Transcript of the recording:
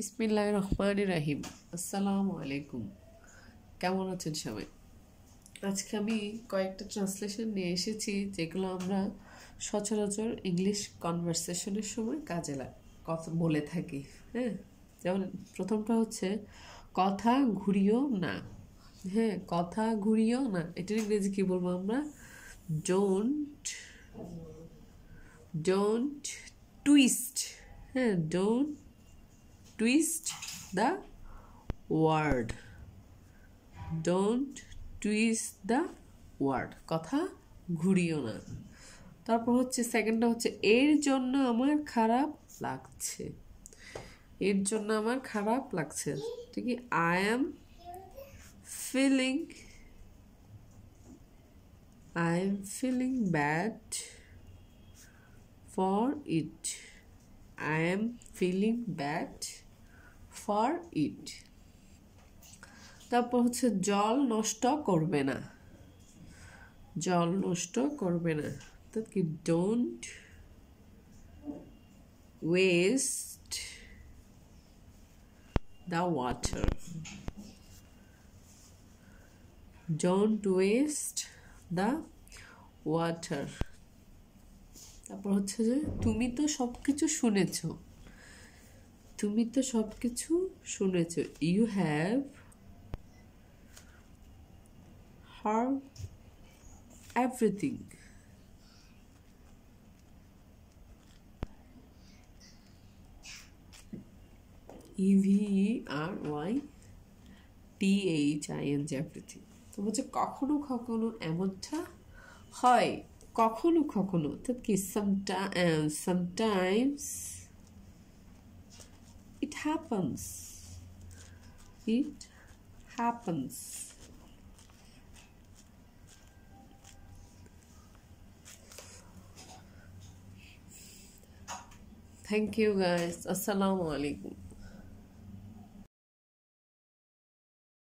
বিসমিল্লাহির রহমানির রহিম। আসসালামু আলাইকুম। কেমন আছেন সবাই? আজকে আমি কয়েকটা ট্রান্সলেশন নিয়ে এসেছি যেগুলো আমরা সচরাচর ইংলিশ কনভারসেশনের সময় কাজে কথা বলে থাকি। হ্যাঁ, যেমন প্রথমটা হচ্ছে কথা ঘুরিও না। হ্যাঁ, কথা ঘুরিও না, এটার ইংরেজি কি বলবো আমরা? Don't don't twist. হ্যাঁ, don't twist the word. Don't twist the word. কথা ঘুরিও না। তারপর হচ্ছে সেকেন্ডটা হচ্ছে এর জন্য আমার খারাপ লাগছে। এর জন্য আমার খারাপ লাগছে, ঠিক আছে? I am feeling bad for it. I am feeling bad for it. তারপর হচ্ছে জল নষ্ট করবে না। জল নষ্ট করবে না, তো কি? Don't waste the water. Don't waste the water. তারপর হচ্ছে যে তুমি তো সবকিছু শুনেছো। তুমি তো সবকিছু শুনেছো। You have heard everything. EVERYTHING everything. তো হচ্ছে কখনো কখনো এমনটা হয়, কখনো কখনো, তো কি? sometimes it happens. It happens. Thank you guys. Assalamu alaikum.